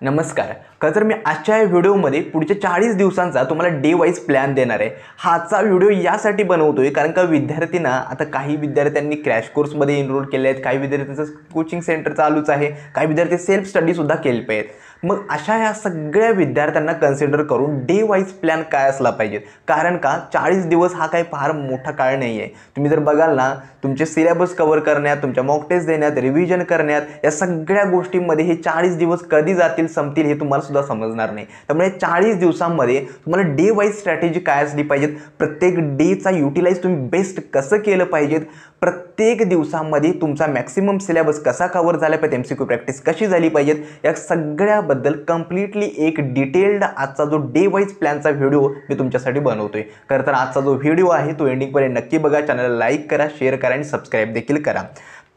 नमस्कार. खरं तर मी आजच्या या व्हिडिओमध्ये पुढच्या 40 दिवसांचा तुम्हाला डे वाईज प्लॅन देणार आहे. हा आजचा व्हिडिओ यासाठी बनवतोय कारण का विद्यार्थ्यांना आता काही विद्यार्थ्यांनी क्रॅश कोर्समध्ये एनरोल केले आहेत, काही विद्यार्थ्यांचं कोचिंग सेंटर चालूच आहे, काही विद्यार्थी सेल्फ स्टडीसुद्धा केले पाहिजेत. मग अशा या सगळ्या विद्यार्थ्यांना कन्सिडर करून डे वाईज प्लॅन काय असला पाहिजे. कारण का 40 दिवस हा काही फार मोठा काळ नाही आहे. तुम्ही जर बघाल ना, तुमचे सिलेबस कव्हर करण्यात, तुमच्या मॉक टेस्ट देण्यात, रिव्हिजन करण्यात, या सगळ्या गोष्टींमध्ये हे 40 दिवस कधी जातील संपतील हे तुम्हाला सुद्धा समजणार नाही. त्यामुळे 40 दिवसांमध्ये तुम्हाला डे वाईज स्ट्रॅटेजी काय असली पाहिजेत, प्रत्येक डेचा युटिलाइज तुम्ही बेस्ट कसं केलं पाहिजेत, प्रत्येक दिवसामध्ये तुमचा मॅक्सिमम सिलेबस कसा कव्हर झाला पाहिजे, MCQ प्रॅक्टिस कशी झाली पाहिजेत, या सगळ्याबद्दल कम्प्लिटली एक डिटेल्ड आजचा जो डे वाईज प्लॅनचा व्हिडिओ मी तुमच्यासाठी बनवतोय. खरं तर आजचा जो व्हिडिओ आहे तो एंडिंगपर्यंत नक्की बघा. चॅनलला लाईक करा, शेअर करा आणि सबस्क्राईब देखील करा.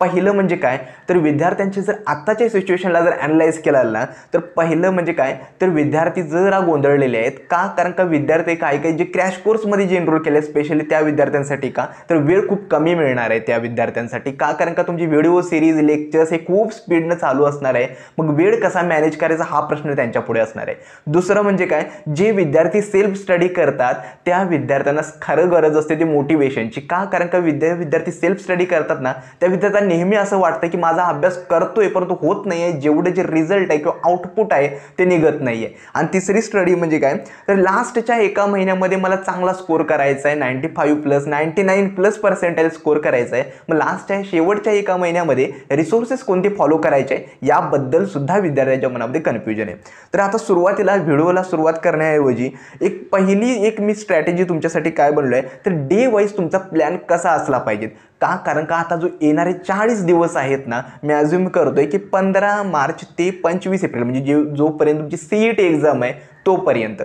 पहिलं म्हणजे काय तर विद्यार्थ्यांची जर आत्ताच्या सिच्युएशनला जर ॲनालाइज केलं ना, तर पहिलं म्हणजे काय तर विद्यार्थी जरा गोंधळलेले आहेत. का? कारण का विद्यार्थी काही जे क्रॅश कोर्समध्ये जे एनरोल केले स्पेशली त्या विद्यार्थ्यांसाठी का तर वेळ खूप कमी मिळणार आहे त्या विद्यार्थ्यांसाठी. का? कारण का तुमची व्हिडिओ सिरीज लेक्चर्स हे खूप स्पीडनं चालू असणार आहे. मग वेळ कसा मॅनेज करायचा हा प्रश्न त्यांच्या पुढे असणार आहे. दुसरं म्हणजे काय, जे विद्यार्थी सेल्फ स्टडी करतात त्या विद्यार्थ्यांना खरं गरज असते ती मोटिवेशनची. का? कारण का विद्यार्थी सेल्फ स्टडी करतात ना, त्या विद्यार्थ्यांना नेहमी असं वाटतं की माझा अभ्यास करतोय परंतु होत नाहीये, जेवढे जे रिझल्ट आहे किंवा आउटपुट आहे ते निघत नाहीये. आणि तिसरी स्टडी म्हणजे काय तर लास्टच्या एका महिन्यामध्ये मला चांगला स्कोर करायचा आहे, 95+ 99+ पर्सेंटाईल स्कोर करायचा आहे. मग लास्टच्या शेवटच्या एका महिन्यामध्ये रिसोर्सेस कोणते फॉलो करायचे याबद्दल सुद्धा विद्यार्थ्यांच्या मनामध्ये कन्फ्युजन आहे. तर आता सुरुवातीला व्हिडिओला सुरुवात करण्याऐवजी पहिली मी स्ट्रॅटेजी तुमच्यासाठी काय बनलोय तर डे वाईज तुमचा प्लॅन कसा असला पाहिजे. का? कारण का आता जो येणारे 40 दिवस आहेत ना, मी अज्युम करतोय की 15 मार्च ते 25 एप्रिल म्हणजे जोपर्यंत तुमची CET एक्झाम आहे तोपर्यंत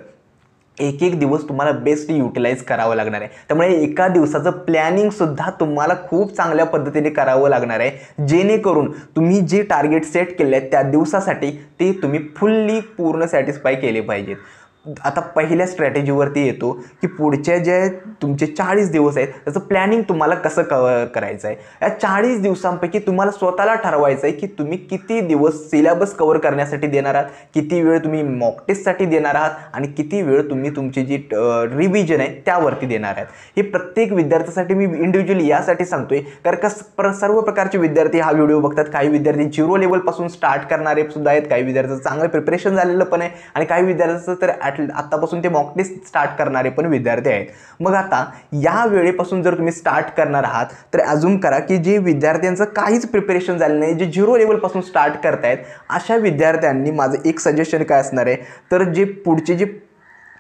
एक दिवस तुम्हाला बेस्ट युटिलाइज करावं लागणार आहे. त्यामुळे एका दिवसाचं प्लॅनिंग सुद्धा तुम्हाला खूप चांगल्या पद्धतीने करावं लागणार आहे, जेणेकरून तुम्ही जे टार्गेट सेट केले आहेत त्या दिवसासाठी ते तुम्ही फुल्ली पूर्ण सॅटिस्फाय केले पाहिजेत. आता पहिल्या स्ट्रॅटेजीवरती येतो की पुढचे जे तुमचे 40 दिवस आहेत त्याचं प्लॅनिंग तुम्हाला कसं कव्हर करायचं आहे. या 40 दिवसांपैकी तुम्हाला स्वतःला ठरवायचं आहे की तुम्ही किती दिवस सिलेबस कव्हर करण्यासाठी देणार आहात, किती वेळ तुम्ही मॉक टेस्टसाठी देणार आहात आणि किती वेळ तुम्ही तुमची जी रिव्हिजन आहे त्यावरती देणार आहात. हे प्रत्येक विद्यार्थ्यासाठी मी इंडिव्हिज्युअली यासाठी सांगतोय कारण का सर्व प्रकारचे विद्यार्थी हा व्हिडिओ बघतात. काही विद्यार्थी 0 लेवलपासून स्टार्ट करणारे सुद्धा आहेत, काही विद्यार्थ्यांचं चांगलं प्रिपरेशन झालेलं पण आहे आणि काही विद्यार्थ्यांचं तर आतापासून ते मॉक टेस्ट स्टार्ट करणारे पण विद्यार्थी आहेत. मग आता या वेळेपासून जर तुम्ही स्टार्ट करणार आहात तर अजूम करा की जे विद्यार्थ्यांचं काहीच प्रिपरेशन झालं नाही, जे 0 लेवलपासून स्टार्ट करतायत अशा विद्यार्थ्यांनी माझं एक सजेशन काय असणार आहे तर जे पुढचे जे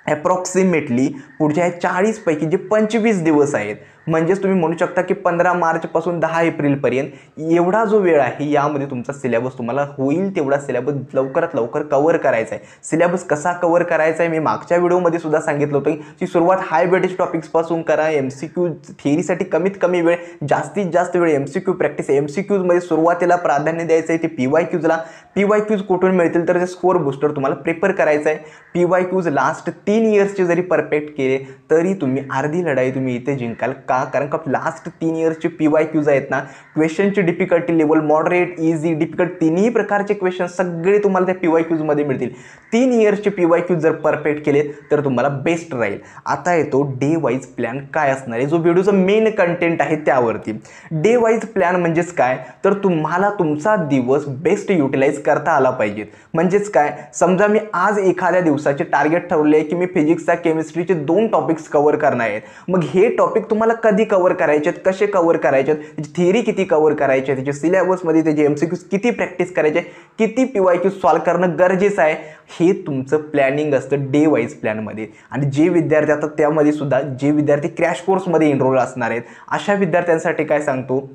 अप्रॉक्सिमेटली पुढच्या 40 पैकी जे 25 दिवस आहेत म्हणजेच तुम्ही म्हणू शकता की 15 मार्चपासून 10 एप्रिलपर्यंत एवढा जो वेळ आहे यामध्ये तुमचा सिलेबस तुम्हाला होईल तेवढा सिलेबस लवकरात लवकर कव्हर करायचा आहे. सिलेबस कसा कव्हर करायचा आहे मी मागच्या व्हिडिओमध्ये सुद्धा सांगितलं होतं की सुरुवात हाय वेटेज टॉपिक्सपासून करा. MCQ थिअरीसाठी कमीत कमी वेळ, जास्तीत जास्त वेळ MCQ प्रॅक्टिस. MCQमध्ये सुरुवातीला प्राधान्य द्यायचं आहे ते PYQजला. PYQज कुठून मिळतील तर ते स्कोर बूस्टर तुम्हाला प्रिपेअर करायचं आहे. PYQज लास्ट 3 इयर्सचे जरी परफेक्ट केले तरी तुम्ही अर्धी लढाई तुम्ही इथे जिंकाल. का? कारण का लास्ट 3 इयर्सचे PYQज आहेत ना, क्वेश्चनची difficulty level moderate, easy, difficult तिन्ही प्रकारचे क्वेश्चन सगळे तुम्हाला त्या PYQजमध्ये मिळतील. 3 इयर्सचे PYQज जर परफेक्ट केले तर तुम्हाला बेस्ट राहील. आता येतो डे वाईज प्लॅन काय असणार आहे, जो व्हिडिओचा मेन कंटेंट आहे त्यावरती. डे वाईज प्लॅन म्हणजेच काय तर तुम्हाला तुमचा दिवस बेस्ट युटिलाइज करता आला पाहिजे. म्हणजेच काय, समजा मी आज एखाद्या दिवसाचे टार्गेट ठरवले की मी फिजिक्सचा केमिस्ट्रीचे 2 टॉपिक्स कव्हर करणार आहेत. मग हे टॉपिक तुम्हाला कधी कव्हर करायचे आहेत, कसे कव्हर करायचे आहेत, त्याची थिअरी किती कव्हर करायची आहे, त्याच्या सिलेबसमध्ये त्याचे MCQs किती प्रॅक्टिस करायचे, किती PYQ सॉल्व करणं गरजेचं आहे, हे तुमचं प्लॅनिंग असतं डे वाईज प्लॅनमध्ये. आणि जे विद्यार्थी आता त्यामध्ये सुद्धा जे विद्यार्थी क्रॅश कोर्समध्ये एनरोल असणार आहेत अशा विद्यार्थ्यांसाठी काय सांगतो,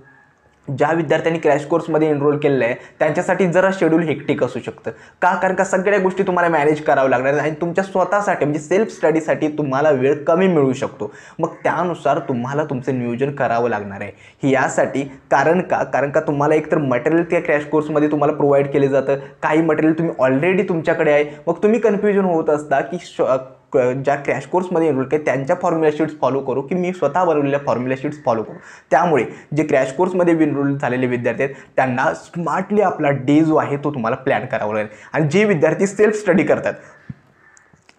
ज्या विद्यार्थ्यांनी क्रॅश कोर्समध्ये एनरोल केलेलं आहे त्यांच्यासाठी जरा शेड्यूल हेक्टिक असू शकतं. का? कारण का सगळ्या गोष्टी तुम्हाला मॅनेज करावं लागणार आणि तुमच्या स्वतःसाठी म्हणजे सेल्फ स्टडीसाठी तुम्हाला वेळ कमी मिळू शकतो. मग त्यानुसार तुम्हाला तुमचं नियोजन करावं लागणार आहे. हे यासाठी कारण का तुम्हाला एकतर मटेरियल त्या क्रॅश कोर्समध्ये तुम्हाला प्रोव्हाइड केले जातं, काही मटेरियल तुम्ही ऑलरेडी तुमच्याकडे आहे. मग तुम्ही कन्फ्युजन होत असता की ज्या क्रॅश कोर्समध्ये एनरोल केले त्यांच्या फॉर्म्युला शीट्स फॉलो करू की मी स्वतः बनवलेल्या फॉर्म्युला शीट्स फॉलो करू. त्यामुळे जे क्रॅश कोर्समध्ये एनरोल झालेले विद्यार्थी आहेत त्यांना स्मार्टली आपला डे जो आहे तो तुम्हाला प्लॅन करावा लागेल. आणि जे विद्यार्थी सेल्फ स्टडी करतात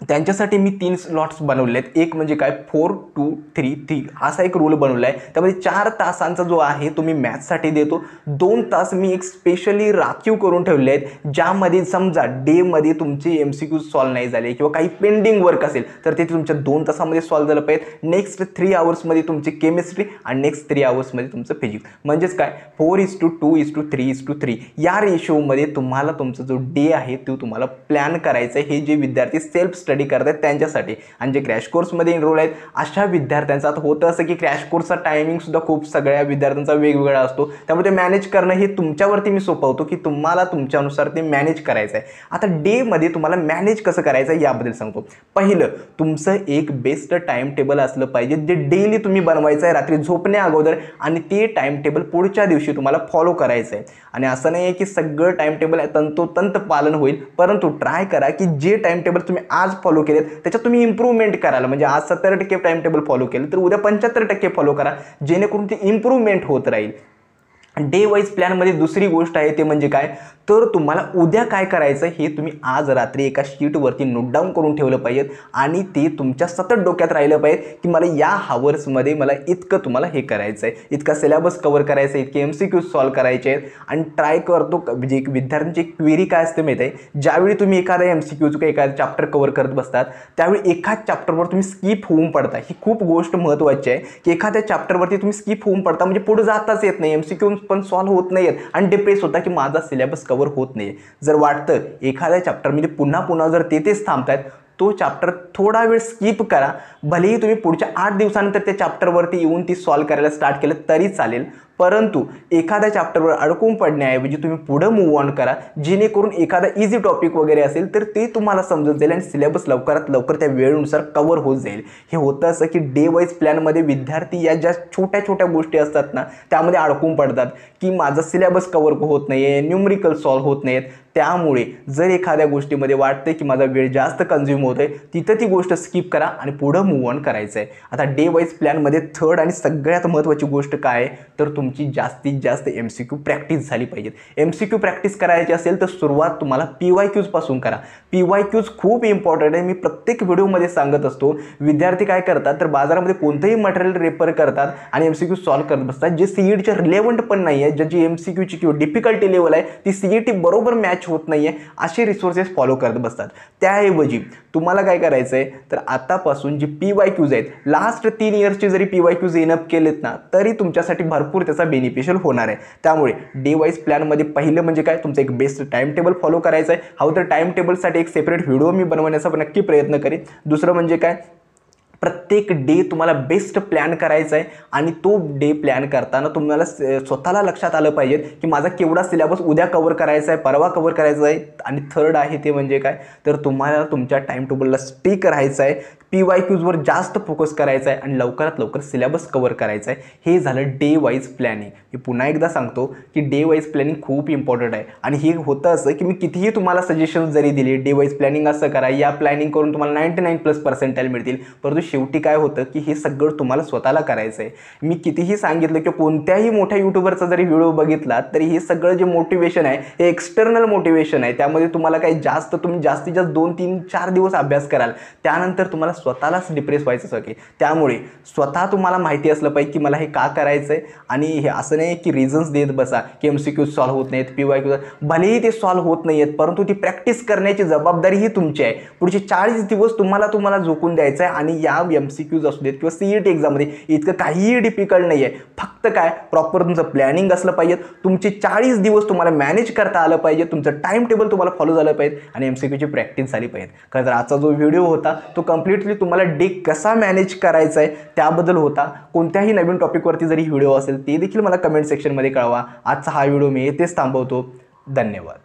त्यांच्यासाठी मी 3 स्लॉट्स बनवले आहेत. एक म्हणजे काय 4-2-3-3 असा एक रूल बनवला आहे. त्यामध्ये 4 तासांचा जो आहे तो मी मॅथ्ससाठी देतो. 2 तास मी एक स्पेशली राखीव करून ठेवले आहेत ज्यामध्ये समजा डेमध्ये तुमचे MCQ सॉल्व नाही झाले किंवा काही पेंडिंग वर्क असेल तर ते तुमच्या 2 तासामध्ये सॉल्व झालं पाहिजे. नेक्स्ट 3 आवर्समध्ये तुमची केमिस्ट्री आणि नेक्स्ट 3 आवर्समध्ये तुमचं फिजिक्स. म्हणजेच काय 4:2:3:3 या रेशोमध्ये तुम्हाला तुमचा जो डे आहे तो तुम्हाला प्लॅन करायचा आहे. हे जे विद्यार्थी सेल्फ स्टडी करतात त्यांच्यासाठी. आणि जे क्रॅश कोर्समध्ये एनरोल आहेत अशा विद्यार्थ्यांचा आता होतं असं की क्रॅश कोर्सचा टायमिंग सुद्धा खूप सगळ्या विद्यार्थ्यांचा वेगवेगळा असतो. त्यामुळे ते मॅनेज करणं हे तुमच्यावरती मी सोपवतो की तुम्हाला तुमच्यानुसार ते मॅनेज करायचं आहे. आता डेमध्ये तुम्हाला मॅनेज कसं करायचं आहे याबद्दल सांगतो. पहिलं तुमचं एक बेस्ट टाइम टेबल असलं पाहिजे जे डेली तुम्ही बनवायचं आहे रात्री झोपण्या अगोदर आणि ते टाइम टेबल पुढच्या दिवशी तुम्हाला फॉलो करायचं आहे. आणि असं नाही आहे की सगळं टाइम टेबल तंतोतंत पालन होईल, परंतु ट्राय करा की जे टाइम टेबल तुम्ही आज फॉलो केलेत त्याच्यात तुम्ही इम्प्रूव्हमेंट कराल. म्हणजे आज 70% टाइम टेबल फॉलो केलं तर उद्या 75% फॉलो करा जेणेकरून ती इम्प्रूव्हमेंट होत राहील. डे वाईज प्लॅनमध्ये दुसरी गोष्ट आहे ते म्हणजे काय तर तुम्हाला उद्या काय करायचं हे तुम्ही आज रात्री एका शीटवरती नोट डाऊन करून ठेवलं पाहिजे आणि ते तुमच्या सतत डोक्यात राहिलं पाहिजे की मला या हावर्समध्ये मला इतकं तुम्हाला हे करायचं आहे, इतका सिलेबस कव्हर करायचं आहे, इतके MCQ सॉल्व करायचे आहेत. आणि ट्राय करतो म्हणजे एक विद्यार्थ्यांची क्वेरी काय असते माहिती आहे, ज्यावेळी तुम्ही एखादा MCQ किंवा एखादा चॅप्टर कव्हर करत बसतात त्यावेळी एखाद चॅप्टरवर तुम्ही स्किप होऊन पडता. ही खूप गोष्ट महत्त्वाची आहे की एखाद्या चॅप्टरवरती तुम्ही स्किप होऊन पडता म्हणजे पुढे जाताच येत नाही, MCQ पण सॉल्व होत नाहीत आणि डिप्रेस होता की माझा सिलेबस कव्हर होत नाही. जर वाटतं एखाद्या चॅप्टरमध्ये पुन्हा जर तेथेच थांबतायत तो चॅप्टर थोडा वेळ स्किप करा. भलेही तुम्ही पुढच्या 8 दिवसानंतर त्या चॅप्टरवरती येऊन ती सॉल्व करायला स्टार्ट केलं तरी चालेल, परंतु एखाद्या चॅप्टरवर अडकून पडण्याऐवजी तुम्ही पुढे मूव्ह ऑन करा जेणेकरून एखादा इझी टॉपिक वगैरे असेल तर ते तुम्हाला समजत जाईल आणि सिलेबस लवकरात लवकर त्या वेळेनुसार कव्हर होत जाईल. हे होतं असं की डे वाईज प्लॅनमध्ये विद्यार्थी या ज्या छोट्या गोष्टी असतात ना त्यामध्ये अडकून पडतात की माझा सिलेबस कव्हर होत नाही आहे, न्यूमरिकल सॉल्व होत नाहीत. त्यामुळे जर एखाद्या गोष्टीमध्ये वाटते की माझा वेळ जास्त कन्झ्युम होतोय तिथं ती गोष्ट स्किप करा आणि पुढे मूव्ह ऑन करायचं आहे. आता डे वाईज प्लॅनमध्ये थर्ड आणि सगळ्यात महत्त्वाची गोष्ट काय आहे तर तुमची जास्तीत जास्त MCQ प्रॅक्टिस झाली पाहिजे. MCQ प्रॅक्टिस करायची असेल तर सुरुवात तुम्हाला PYQs पासून करा. PYQs खूप इम्पॉर्टंट आहे. मी प्रत्येक व्हिडिओमध्ये सांगत असतो विद्यार्थी काय करतात तर बाजारामध्ये कोणतंही मटेरियल रेफर करतात आणि MCQ सॉल्व करत बसतात जे CETच्या रिलेव्हंट पण नाही आहे. ज्याची MCQची किंवा डिफिकल्टी लेवल आहे ती CET बरोबर मॅच होत नाही आहे असे रिसोर्सेस फॉलो करत बसतात. त्याऐवजी तुम्हाला काय करायचं आहे तर आतापासून जी PYQs आहेत लास्ट 3 इयर्सचे जरी PYQs इनअप केलेत ना तरी तुमच्यासाठी भरपूर त्याचा बेनिफिशियल होणार आहे. त्यामुळे डे वाईज प्लॅनमध्ये पहिलं म्हणजे काय तुमचं एक बेस्ट टाइम टेबल फॉलो करायचं आहे. हवं तर टाइम टेबलसाठी एक सेपरेट व्हिडिओ मी बनवण्याचा नक्की प्रयत्न करेन. दुसरं म्हणजे काय प्रत्येक डे तुम्हाला बेस्ट प्लॅन करायचा आहे आणि तो डे प्लॅन करताना तुम्हाला स्वतःला लक्षात आलं पाहिजे की माझा केवढा सिलेबस उद्या कव्हर करायचा आहे, परवा कव्हर करायचा आहे. आणि थर्ड आहे ते म्हणजे काय तर तुम्हाला तुमच्या टाइम टेबलला स्टिक राहायचं आहे, PYQsवर जास्त फोकस करायचा आहे आणि लवकरात लवकर सिलेबस कव्हर करायचा आहे. हे झालं डे वाईज प्लॅनिंग. मी पुन्हा एकदा सांगतो की डे वाईज प्लॅनिंग खूप इम्पॉर्टंट आहे. आणि हे होतं असं की मी कितीही तुम्हाला सजेशन्स जरी दिले डे वाईज प्लॅनिंग असं करा या प्लॅनिंग करून तुम्हाला 99+ मिळतील, परंतु शेवटी काय होतं की हे सगळं तुम्हाला स्वतःला करायचं आहे. मी कितीही सांगितलं की कोणत्याही मोठ्या यूट्यूबरचा जरी व्हिडिओ बघितला तरी हे सगळं जे मोटिवेशन आहे हे एक्सटर्नल मोटिवेशन आहे. त्यामध्ये तुम्हाला काही तुम्ही जास्तीत जास्त 2-3-4 दिवस अभ्यास कराल त्यानंतर तुम्हाला स्वतःलाच डिप्रेस व्हायचं सगळे. त्यामुळे स्वतः तुम्हाला माहिती असलं पाहिजे की मला हे का करायचं आहे. आणि हे असं नाही की रिझन्स देत बसा की MCQ सॉल्व होत नाहीत, PYQ भलेही ते सॉल्व होत नाही आहेत परंतु ती प्रॅक्टिस करण्याची जबाबदारी ही तुमची आहे. पुढचे 40 दिवस तुम्हाला झोकून द्यायचं आहे. आणि या MCQs असू देत किंवा CET एक्झाममध्ये इतकं काहीही डिफिकल्ट नाही आहे. फक्त काय प्रॉपर तुमचं प्लॅनिंग असलं पाहिजे, तुमचे 40 दिवस तुम्हाला मॅनेज करता आलं पाहिजे, तुमचं टाइम टेबल तुम्हाला फॉलो झालं पाहिजे आणि MCQची प्रॅक्टिस झाली पाहिजे. खरं तर आजचा जो व्हिडिओ होता तो कम्प्लिटली तुम्हाला डे कसा मॅनेज करायचा आहे त्याबद्दल होता. कोणत्याही नवीन टॉपिकवरती जरी व्हिडिओ असेल ते देखील मला कमेंट सेक्शनमध्ये कळवा. आजचा हा व्हिडिओ मी येथेच थांबवतो. धन्यवाद.